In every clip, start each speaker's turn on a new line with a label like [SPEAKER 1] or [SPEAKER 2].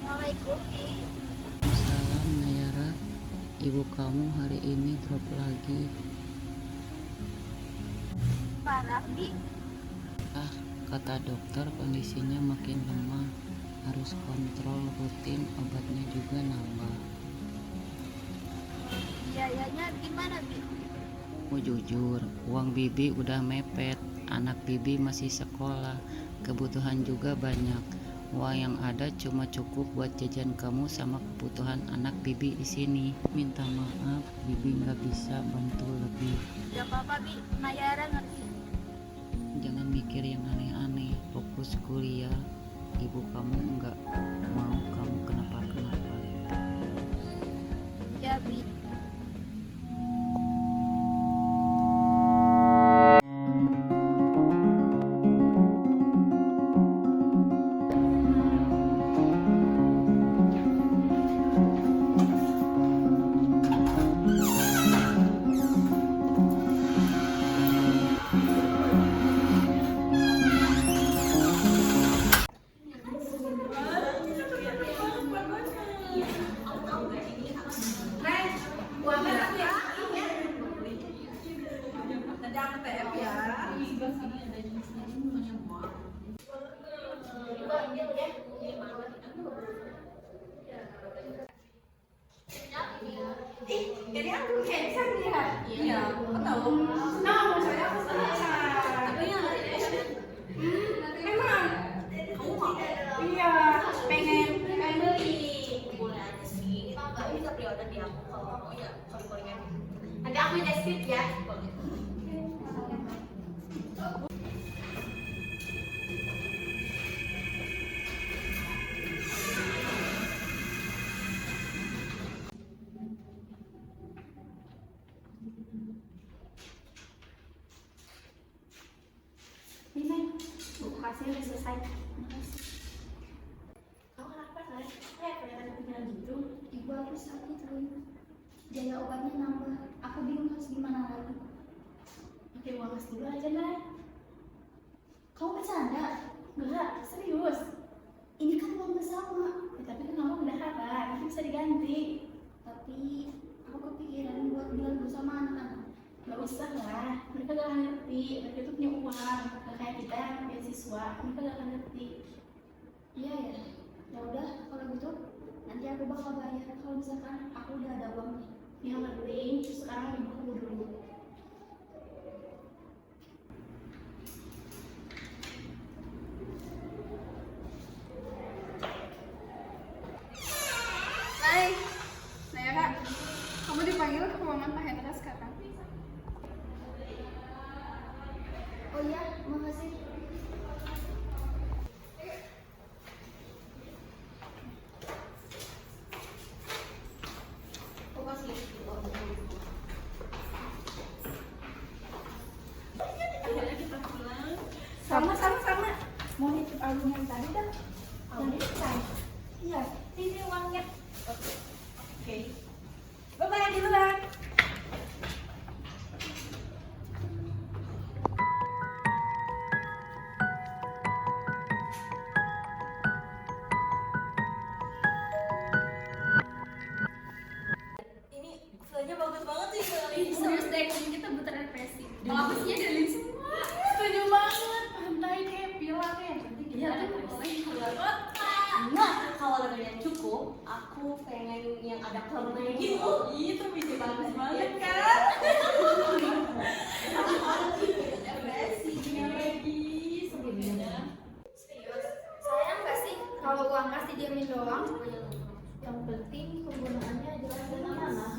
[SPEAKER 1] Assalamualaikum.
[SPEAKER 2] Salam Nayara, ibu kamu hari ini drop lagi.
[SPEAKER 1] Parah, Bi.
[SPEAKER 2] Ah, kata dokter kondisinya makin lemah, harus kontrol rutin, obatnya juga nambah.
[SPEAKER 1] Biayanya gimana, Bi?
[SPEAKER 2] Mau jujur, uang bibi udah mepet, anak bibi masih sekolah, kebutuhan juga banyak. Uang yang ada cuma cukup buat jajan kamu sama kebutuhan anak bibi di sini. Minta maaf, bibi nggak bisa bantu lebih.
[SPEAKER 1] Gak apa-apa, Bi. Nayara ngerti.
[SPEAKER 2] Jangan mikir yang aneh-aneh, fokus kuliah. Ibu kamu nggak mau kamu kenapa-kenapa.
[SPEAKER 1] Ya, Bi.
[SPEAKER 3] Jadi aku cancel ya? Iya, betul. Nah, maksudnya aku cancel. Tapi yang emang kamu mau? Iya, pengen beli. Boleh aja sih. Kita bisa pre-order di aku kalau mau ya. Kalau nanti aku just ya. Ini, buku hasilnya udah selesai. Kamu kenapa, Nay? Kelihatan kepikiran gitu.
[SPEAKER 4] Ibu aku sakit, Rin. Biaya obatnya nambah. Aku bingung harus gimana lagi.
[SPEAKER 3] Pakai uang kas dulu aja, Nay.
[SPEAKER 4] Kamu bercanda?
[SPEAKER 3] Enggak, serius.
[SPEAKER 4] Ini kan uang bersama.
[SPEAKER 3] Ya, tapi kan kamu bendahara, nanti bisa diganti.
[SPEAKER 4] Tapi aku kepikiran buat bilang dulu sama anak-anak.
[SPEAKER 3] Gak usah lah, mereka gak akan ngerti. Mereka tuh punya uang, gak kayak kita yang beasiswa. Mereka gak akan ngerti.
[SPEAKER 4] Iya ya. Ya udah, kalau gitu nanti aku bakal bayar kalau misalkan aku udah ada uangnya.
[SPEAKER 3] Yang penting sekarang ibu kamu dulu.
[SPEAKER 5] Hai, Nayara, kamu dipanggil ke ruangan Pak Hendra sekarang.
[SPEAKER 4] Oh iya, makasih.
[SPEAKER 3] Aku kasih uang dulu. Akhirnya kita pulang.
[SPEAKER 4] Sama. Mau nitip album yang tadi dah. Yang desain. Iya.
[SPEAKER 3] Ini uangnya. Oke. Bye-bye duluan. Ini fotonya bagus banget sih.
[SPEAKER 5] Serius deh, kayaknya kita butuh represi. Kalau aku sih dari semua.
[SPEAKER 3] Setuju banget. Pantai kayak pilar ya.
[SPEAKER 5] Iya, tuh boleh.
[SPEAKER 3] Keluar kota. Nah, kalau lagi cukup, aku pengen yang ada kelernya gitu. Itu bisa bagus banget kan? Lagi sebenarnya.
[SPEAKER 4] Serius? Sayang nggak sih kalau uang kas didiamin doang? Yang penting penggunaannya jelas dan amanah.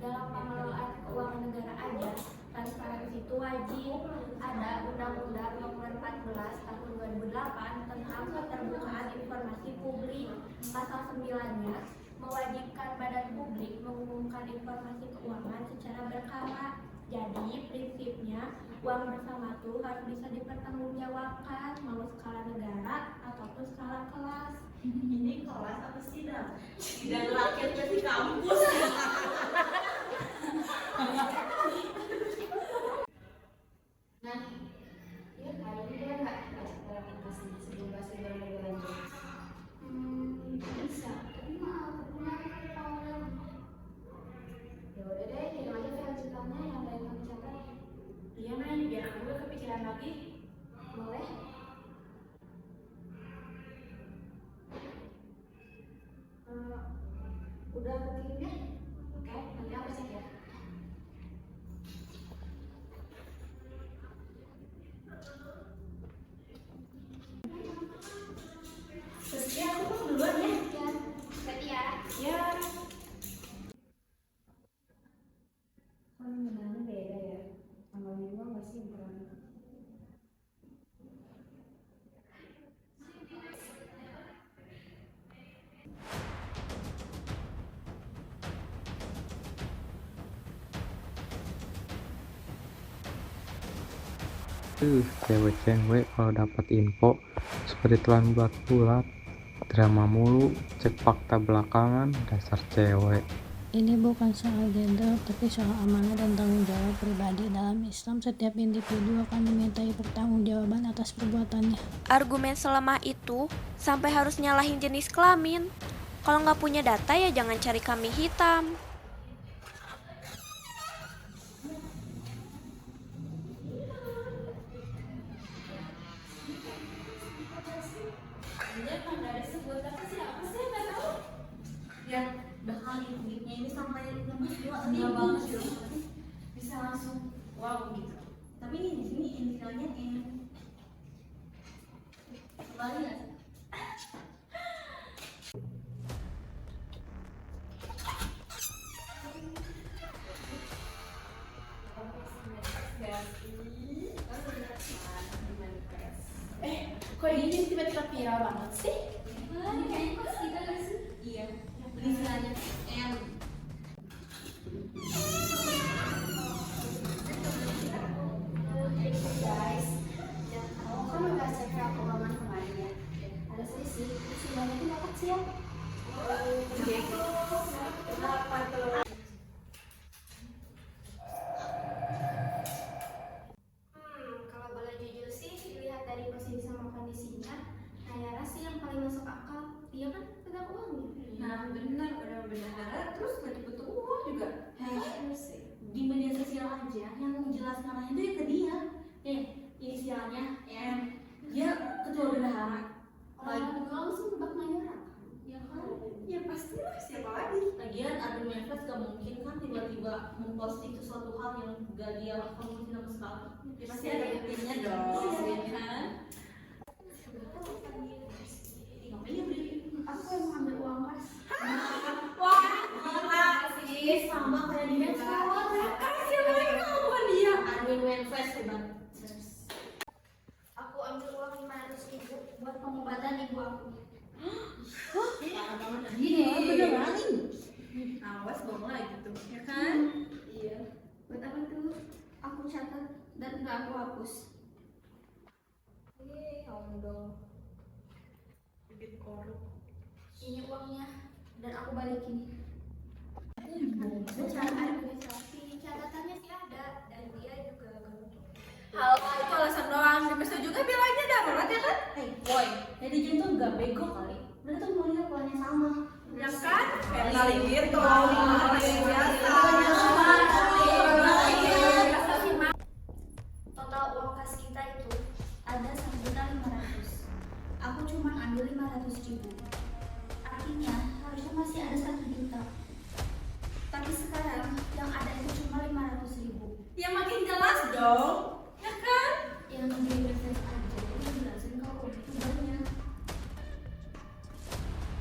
[SPEAKER 4] Dalam pengelolaan keuangan negara aja, transparansi itu wajib. Ada Undang-Undang Nomor 14 Tahun 2008 tentang keterbukaan informasi publik. Pasal 9-nya mewajibkan badan publik mengumumkan informasi keuangan secara berkala. Jadi prinsipnya uang bersama tuh harus bisa dipertanggungjawabkan mau skala negara ataupun skala kelas.
[SPEAKER 3] Ini kelas apa sih, Dam? Dan rakyat di kampus.
[SPEAKER 4] Nah, ya kayaknya dia nggak dalam investasi sebelum bahas lebih lanjut. aku kirim ya. Oke, nanti aku cek ya.
[SPEAKER 3] Sesia aku mau duluan ya.
[SPEAKER 4] Ya, berarti ya.
[SPEAKER 3] Ya. Kan beneran beda ya. Tanggalnya juga nggak sinkron.
[SPEAKER 6] Cewek-cewek kalau dapat info seperti telan bulat-bulat, drama mulu, cek fakta belakangan, dasar cewek.
[SPEAKER 7] Ini bukan soal gender, tapi soal amanah dan tanggung jawab pribadi. Dalam Islam, setiap individu akan dimintai pertanggungjawaban atas perbuatannya.
[SPEAKER 8] Argumen selemah itu sampai harus nyalahin jenis kelamin. Kalau nggak punya data ya jangan cari kambing hitam.
[SPEAKER 3] Ya, udah kali duitnya ini sampai nembus 2 banget sih. Bisa langsung wow gitu. Tapi ini di sini inisialnya M. Kembali ya.
[SPEAKER 4] Kok ini tiba-tiba viral banget sih?
[SPEAKER 3] Ini kayaknya pas kita nggak sih? Iya. Inisialnya M.
[SPEAKER 4] Guys, kamu kan udah cek keuangan kemarin ya? Ada selisih, selisihnya itu dapat sih ya?
[SPEAKER 3] Kenapa tuh?
[SPEAKER 4] Kalau boleh jujur sih, dilihat dari posisi sama kondisinya, Nayara sih yang paling masuk akal. Dia kan pegang uangnya.
[SPEAKER 3] Nah benar, udah benar. Terus lagi butuh uang juga. Di media sosial aja yang menjelaskan itu ya ke dia. Inisialnya M. Dia ketua bendahara.
[SPEAKER 4] Orang langsung nebak Nayara.
[SPEAKER 3] Ya kan? Ya pastilah, siapa lagi? Lagian admin Manifest gak mungkin kan tiba-tiba memposting sesuatu hal yang gak dia lakukan sama sekali. Ya, pasti ada buktinya dong, ya kan? Ngapain ya beli?
[SPEAKER 4] Aku yang mau ambil uang pas.
[SPEAKER 3] Wah, gila sih, sama kayak di Manifest. Kasih lagi kamu bukan dia. Admin Manifest hebat.
[SPEAKER 4] Aku ambil uang 500.000 buat pengobatan ibu aku.
[SPEAKER 3] Beneran ini? Awas bohong lagi tuh, ya kan?
[SPEAKER 4] Iya. Buat apa tuh? Aku catat dan nggak aku hapus.
[SPEAKER 3] Kamu dong. Bibit korup.
[SPEAKER 4] Ini uangnya dan aku balikin. Catatannya sih ada dan dia juga
[SPEAKER 3] Halo, itu alasan doang. Bisa juga bilangnya darurat ya kan? Boy, netizen tuh gak bego kali. Mereka tuh mau lihat polanya sama. Ya kan? Kenalin gitu.
[SPEAKER 4] total uang kas kita itu ada 1.500.000. Aku cuma ambil 500.000. Artinya harusnya masih ada 1 juta. Tapi sekarang yang ada itu cuma 500.000.
[SPEAKER 3] Ya makin jelas dong. Ya kan?
[SPEAKER 4] Yang di reference aja itu jelasin kalau itu banyak.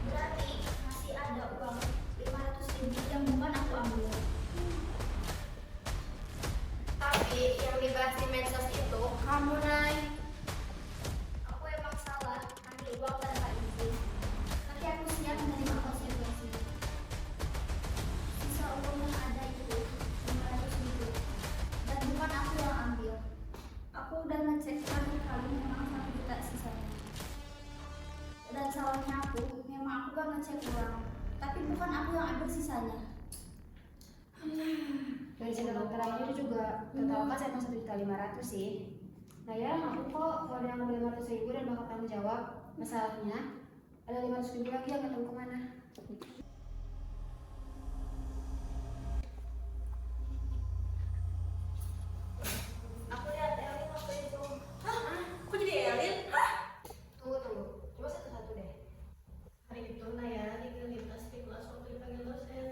[SPEAKER 4] Berarti masih ada uang 500.000 yang bukan aku ambil. Tapi yang dibahas di medsos itu kamu naik. Aku emang salah ambil uang tanpa izin. Tapi aku siap menerima konsekuensi. Sisa uang yang ada itu 500.000 dan bukan aku yang ambil. Aku udah ngecek terakhir kali memang 1 juta sisanya. Dan salahnya aku, memang aku gak ngecek uang. Tapi bukan aku yang ambil sisanya.
[SPEAKER 9] Dari catatan terakhir juga total kas emang 1.500.000 sih. Nah ya aku kok kalau ada yang ngambil 500.000 dan bakal tanggung jawab masalahnya, ada 500.000 lagi yang gak tahu kemana.
[SPEAKER 4] Aku lihat Elin waktu itu.
[SPEAKER 3] Kok jadi Elin? Hah?
[SPEAKER 9] Tunggu, coba satu-satu deh.
[SPEAKER 3] Hari itu Nayara di kelas di kelas waktu dipanggil dosen.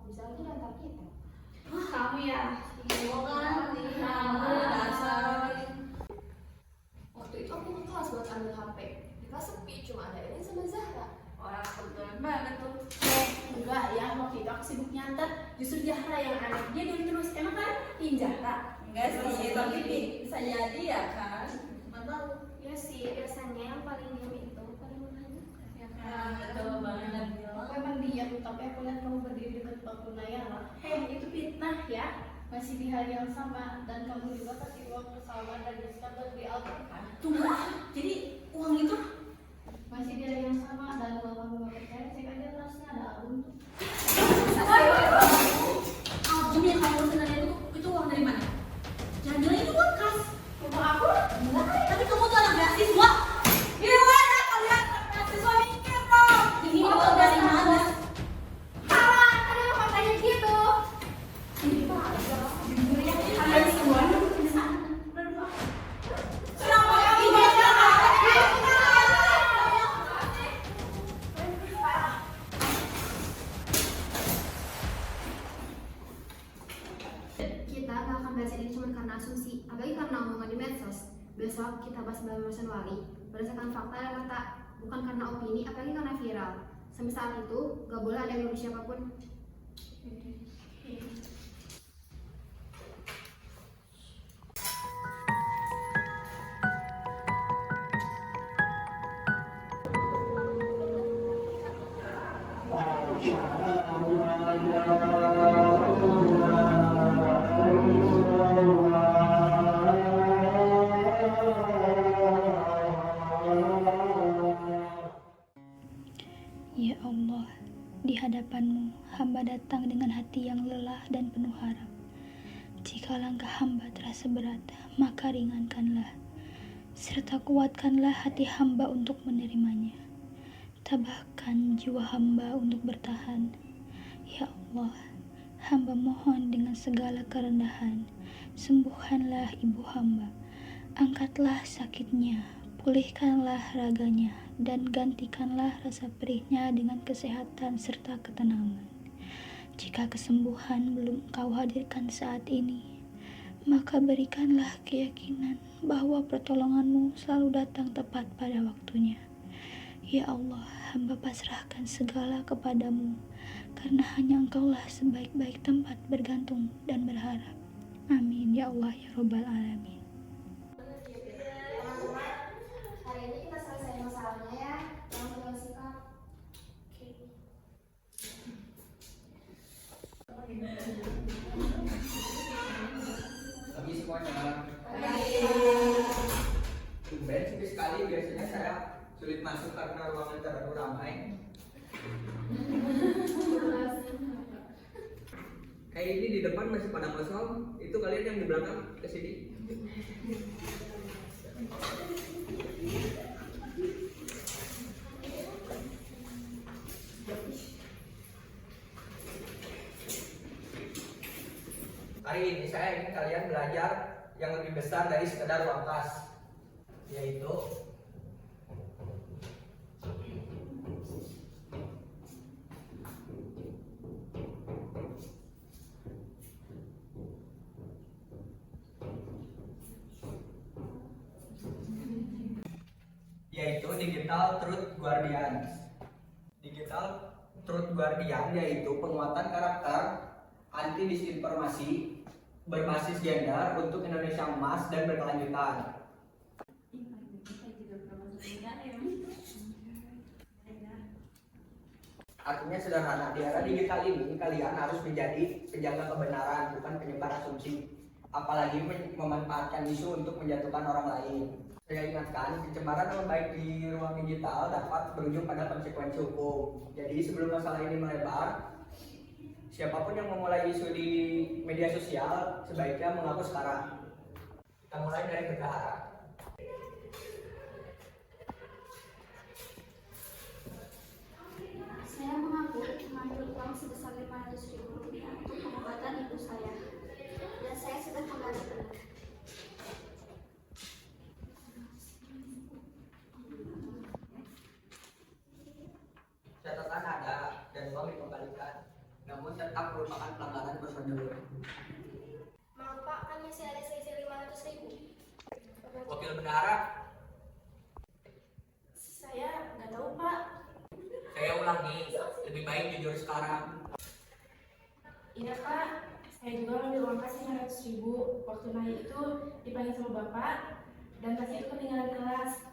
[SPEAKER 9] bisa aja di antara kita.
[SPEAKER 3] Wah, kamu ya. Kamu dasar.
[SPEAKER 4] Waktu itu aku ke kelas buat ambil HP. Di kelas sepi, cuma ada Erin sama Zahra.
[SPEAKER 3] Wah, kebetulan banget tuh.
[SPEAKER 9] Enggak ya, waktu itu aku sibuk nyantet. Justru Zahra yang aneh, dia diem terus. Emang kan tim Zahra?
[SPEAKER 3] Enggak sih, tapi bisa jadi ya kan. Mana tahu.
[SPEAKER 4] Ya sih, biasanya yang paling diam itu paling menghanyutkan.
[SPEAKER 3] Ya kan, betul banget.
[SPEAKER 9] Aku emang diam, tapi aku lihat kamu berdiri dekat bangku Nayara.
[SPEAKER 3] Itu fitnah ya.
[SPEAKER 9] Masih di hari yang sama, dan kamu juga kasih uang ke Salman dan Rizka buat beli album kan?
[SPEAKER 3] Tunggu, jadi uang itu
[SPEAKER 9] Masih di hari yang sama, dan kalau kamu gak percaya, cek aja tasnya ada album tuh.
[SPEAKER 3] album yang kamu sebenarnya itu uang dari mana? Jangan bilang itu uang kas.
[SPEAKER 9] Rumah aku? Enggak.
[SPEAKER 3] Tapi kamu tuh anak beasiswa. Gimana kalian anak beasiswa mikir dong? Ini uang dari mana?
[SPEAKER 4] Salah, ada yang katanya gitu.
[SPEAKER 3] Jujur ya, kalian semua bisa. Kenapa kami
[SPEAKER 9] Kita gak akan bahas ini cuma karena asumsi, apalagi karena omongan di medsos. Besok kita bahas pembahasan wali berdasarkan fakta dan data, bukan karena opini, apalagi karena viral. Sampai saat itu, gak boleh ada yang nuduh siapapun.
[SPEAKER 7] Ya Allah, di hadapan-Mu, hamba datang dengan hati yang lelah dan penuh harap. Jika langkah hamba terasa berat, maka ringankanlah, serta kuatkanlah hati hamba untuk menerimanya. Tabahkan jiwa hamba untuk bertahan. Ya Allah, hamba mohon dengan segala kerendahan, sembuhkanlah ibu hamba, angkatlah sakitnya, pulihkanlah raganya, dan gantikanlah rasa perihnya dengan kesehatan serta ketenangan. Jika kesembuhan belum Engkau hadirkan saat ini, maka berikanlah keyakinan bahwa pertolongan-Mu selalu datang tepat pada waktunya. Ya Allah, hamba pasrahkan segala kepadamu, karena hanya Engkaulah sebaik-baik tempat bergantung dan berharap. Amin ya Allah ya Rabbal Alamin.
[SPEAKER 9] Teman-teman, hari ini kita selesai masalahnya ya. Jangan tinggal sikap.
[SPEAKER 10] Pagi semuanya. Tumben sepi sekali, biasanya saya sulit masuk karena ruangan terlalu ramai. Kayak ini di depan masih pada kosong, itu kalian yang di belakang ke sini. Hari ini saya ingin kalian belajar yang lebih besar dari sekedar ruang kelas, yaitu Digital Truth Guardian. Digital Truth Guardian yaitu penguatan karakter anti disinformasi berbasis gender untuk Indonesia emas dan berkelanjutan. Artinya sederhana, di era digital ini kalian harus menjadi penjaga kebenaran, bukan penyebar asumsi, apalagi memanfaatkan isu untuk menjatuhkan orang lain. Saya ingatkan, pencemaran nama baik di ruang digital dapat berujung pada konsekuensi hukum. Jadi sebelum masalah ini melebar, siapapun yang memulai isu di media sosial sebaiknya mengaku sekarang. Kita mulai dari bendahara.
[SPEAKER 1] Saya mengaku mengambil uang sebesar Rp500.000 untuk pengobatan ibu saya, dan saya sudah kembali benar.
[SPEAKER 10] Catatan ada dan uang dikembalikan, namun tetap baik jujur sekarang.
[SPEAKER 3] Iya Pak, saya juga ngambil uang kas 500.000. Waktu naik itu dipanggil sama Bapak, dan kasnya itu ketinggalan kelas.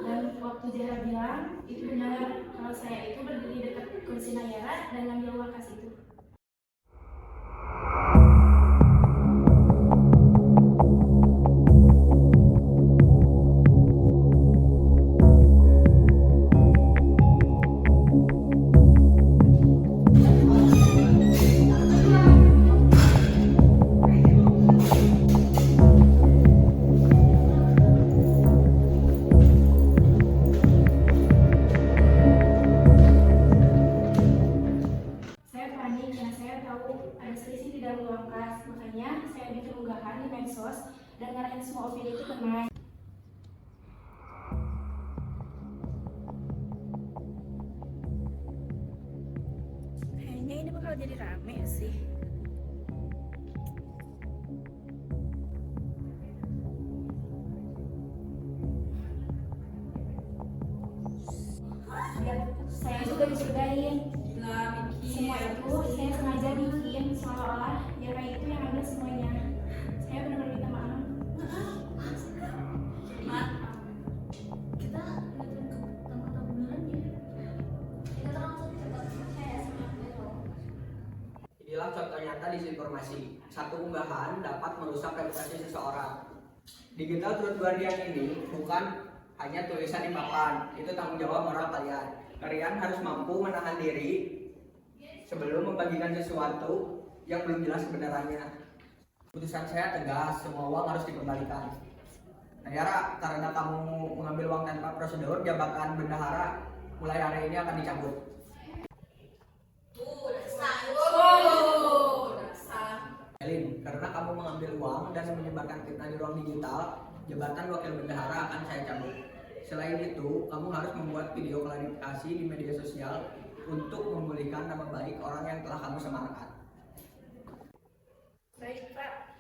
[SPEAKER 3] Dan waktu Zahra bilang, itu benar kalau saya itu berdiri dekat kursi Nayara dan ngambil uang kas itu. Saya panik karena saya tahu ada selisih di dalam uang kas, makanya saya bikin unggahan di medsos dan ngarahin semua opini itu ke Mai.
[SPEAKER 8] Kayaknya ini bakal jadi rame sih.
[SPEAKER 3] Biar saya juga dicurigain. Semua itu saya sengaja bikin seolah-olah ya kayak itu yang ambil semuanya. Saya benar-benar minta maaf.
[SPEAKER 1] Kita beneran ya. Kita langsung cepat percaya sama Vero.
[SPEAKER 10] Inilah contoh nyata disinformasi. Satu unggahan dapat merusak reputasi seseorang. Digital Truth Guardian ini bukan hanya tulisan di papan, itu tanggung jawab moral kalian. Kalian harus mampu menahan diri sebelum membagikan sesuatu yang belum jelas kebenarannya. Keputusan saya tegas, semua uang harus dikembalikan. Nayara, karena kamu mengambil uang tanpa prosedur, jabatan bendahara mulai hari ini akan dicabut. Elin, karena kamu mengambil uang dan menyebarkan fitnah di ruang digital, jabatan wakil bendahara akan saya cabut. Selain itu, kamu harus membuat video klarifikasi di media sosial untuk memulihkan nama baik orang yang telah kamu semarakkan.
[SPEAKER 3] Baik Pak.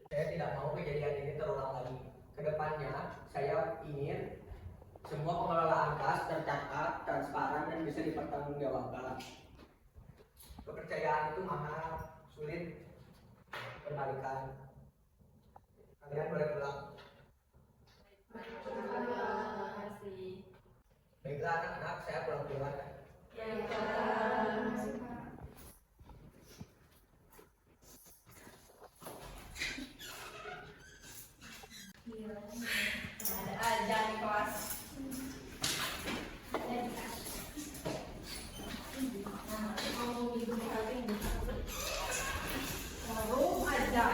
[SPEAKER 10] Saya tidak mau kejadian ini terulang lagi. Kedepannya, saya ingin semua pengelolaan kas tercatat, transparan, dan bisa dipertanggungjawabkan. Kepercayaan itu mahal, sulit kembalikan. Kalian boleh pulang. Baiklah anak-anak, saya pulang duluan.
[SPEAKER 3] Ada aja di kelas. Baru aja.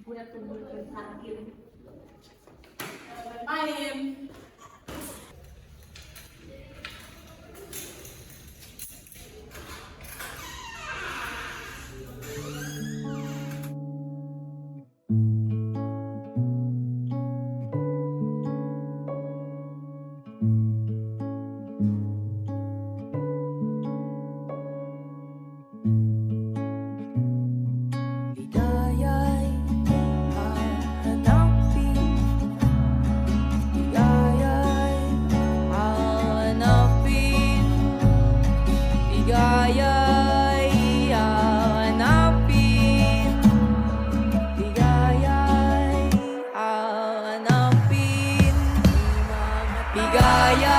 [SPEAKER 3] Budak tunggu terakhir. Main.
[SPEAKER 2] Bigaya